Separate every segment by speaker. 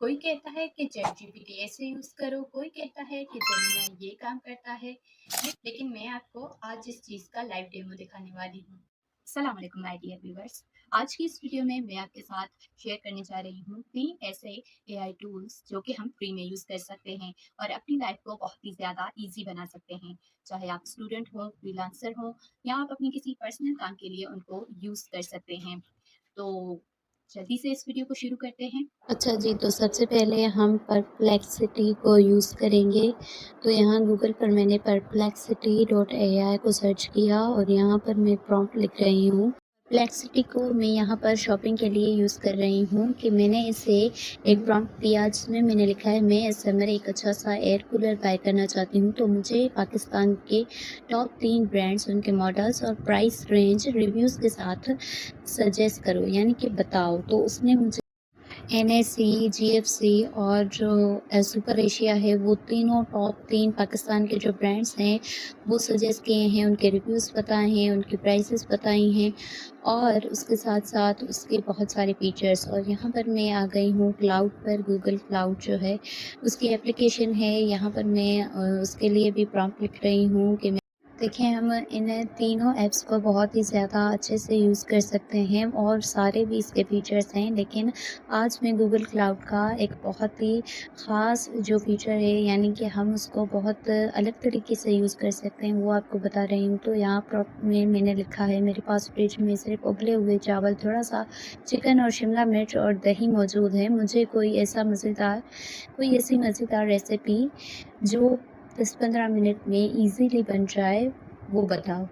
Speaker 1: कोई कहता है कि चैट जीपीटी ऐसे यूज़ करो, कोई कहता है कि जेमिनी ये काम करता है, लेकिन मैं आपको आज इस चीज़ का लाइव डेमो दिखाने वाली हूँ। अस्सलाम वालेकुम माय डियर व्यूअर्स। आज की इस वीडियो में मैं आपके साथ शेयर करने जा रही हूँ 3 ऐसे एआई टूल्स जो कि हम फ्री में यूज़ कर सकते हैं और अपनी लाइफ को बहुत ही ज़्यादा ईज़ी बना सकते हैं। चाहे आप स्टूडेंट हो, फ्रीलांसर हो या आप अपनी किसी पर्सनल काम के लिए उनको यूज़ कर सकते हैं। तो जल्दी से इस वीडियो को शुरू करते हैं।
Speaker 2: अच्छा जी, तो सबसे पहले हम परप्लेक्सिटी को यूज़ करेंगे। तो यहाँ गूगल पर मैंने परप्लेक्सिटी डॉट एआई को सर्च किया और यहाँ पर मैं प्रॉम्प्ट लिख रही हूँ। परप्लेक्सिटी को मैं यहाँ पर शॉपिंग के लिए यूज़ कर रही हूँ कि मैंने इसे एक प्रॉम्प्ट दिया जिसमें मैंने लिखा है मैं इस समर एक अच्छा सा एयर कूलर बाय करना चाहती हूँ। तो मुझे पाकिस्तान के टॉप 3 ब्रांड्स, उनके मॉडल्स और प्राइस रेंज रिव्यूज़ के साथ सजेस्ट करो, यानी कि बताओ। तो उसने मुझे एनएसई, जीएफसी और जो सुपर एशिया है, वो तीनों टॉप 3 पाकिस्तान के जो ब्रांड्स हैं वो सजेस्ट किए हैं, उनके रिव्यूज़ बताए हैं, उनकी प्राइसेस बताई हैं और उसके साथ-साथ उसके बहुत सारे फीचर्स। और यहाँ पर मैं आ गई हूँ क्लाउड पर। गूगल क्लाउड जो है उसकी एप्लीकेशन है। यहाँ पर मैं उसके लिए भी प्रॉम्प्ट लिख रही हूँ कि देखिए, हम इन तीनों ऐप्स को बहुत ही ज़्यादा अच्छे से यूज़ कर सकते हैं और सारे भी इसके फ़ीचर्स हैं, लेकिन आज मैं गूगल क्लाउड का एक बहुत ही ख़ास जो फ़ीचर है, यानी कि हम उसको बहुत अलग तरीके से यूज़ कर सकते हैं, वो आपको बता रही हूँ। तो यहाँ प्रॉम्प्ट में मैंने लिखा है मेरे पास फ्रिज में सिर्फ़ उबले हुए चावल, थोड़ा-सा चिकन और शिमला मिर्च और दही मौजूद है। मुझे कोई ऐसी मज़ेदार रेसिपी जो 10-15 मिनट में ईज़िली बन जाए, वो बताओ।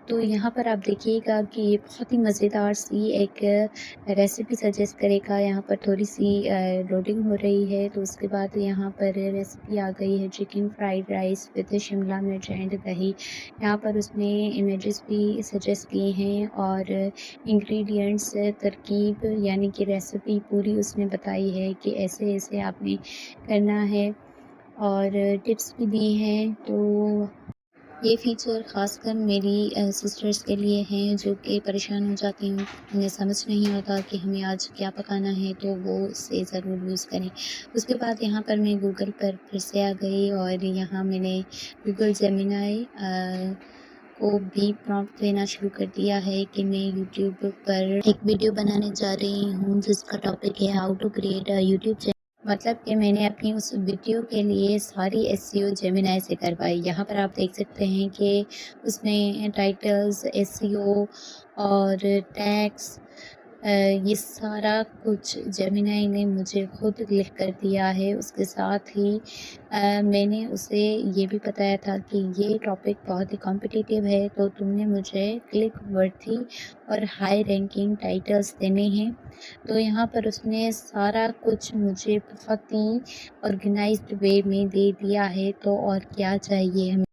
Speaker 2: तो यहाँ पर आप देखिएगा कि ये बहुत ही मज़ेदार सी एक रेसिपी सजेस्ट करेगा। यहाँ पर थोड़ी-सी लोडिंग हो रही है, तो उसके बाद यहाँ पर रेसिपी आ गई है chicken fried rice with Shimla मिर्च एंड दही। यहाँ पर उसने इमेजेस भी सजेस्ट किए हैं और इंग्रीडिएंट्स, तरकीब यानी कि रेसिपी पूरी उसने बताई है कि ऐसे-ऐसे आपने करना है और टिप्स भी दिए हैं। तो ये फ़ीचर ख़ासकर मेरी सिस्टर्स के लिए हैं जो कि परेशान हो जाती हैं, उन्हें समझ नहीं आता कि हमें आज क्या पकाना है, तो वो इसे ज़रूर यूज़ करें। उसके बाद यहाँ पर मैं गूगल पर फिर से आ गई और यहाँ मैंने गूगल जेमिनी को भी प्रॉम्प्ट देना शुरू कर दिया है कि मैं यूट्यूब पर एक वीडियो बनाने जा रही हूँ जिसका टॉपिक है how to create a YouTube channel. मतलब कि मैंने अपनी उस वीडियो के लिए सारी एसईओ जेमिनी से करवाई। यहाँ पर आप देख सकते हैं कि उसने टाइटल्स, एसईओ और टैग्स, ये सारा कुछ जेमिनी ने मुझे खुद लिख कर दिया है। उसके साथ ही मैंने उसे ये भी बताया था कि ये टॉपिक बहुत ही कॉम्पिटिटिव है, तो तुमने मुझे क्लिक वर्थी और हाई रैंकिंग टाइटल्स देने हैं। तो यहाँ पर उसने सारा कुछ मुझे बहुत ही ऑर्गेनाइज्ड वे में दे दिया है, तो और क्या चाहिए हमें।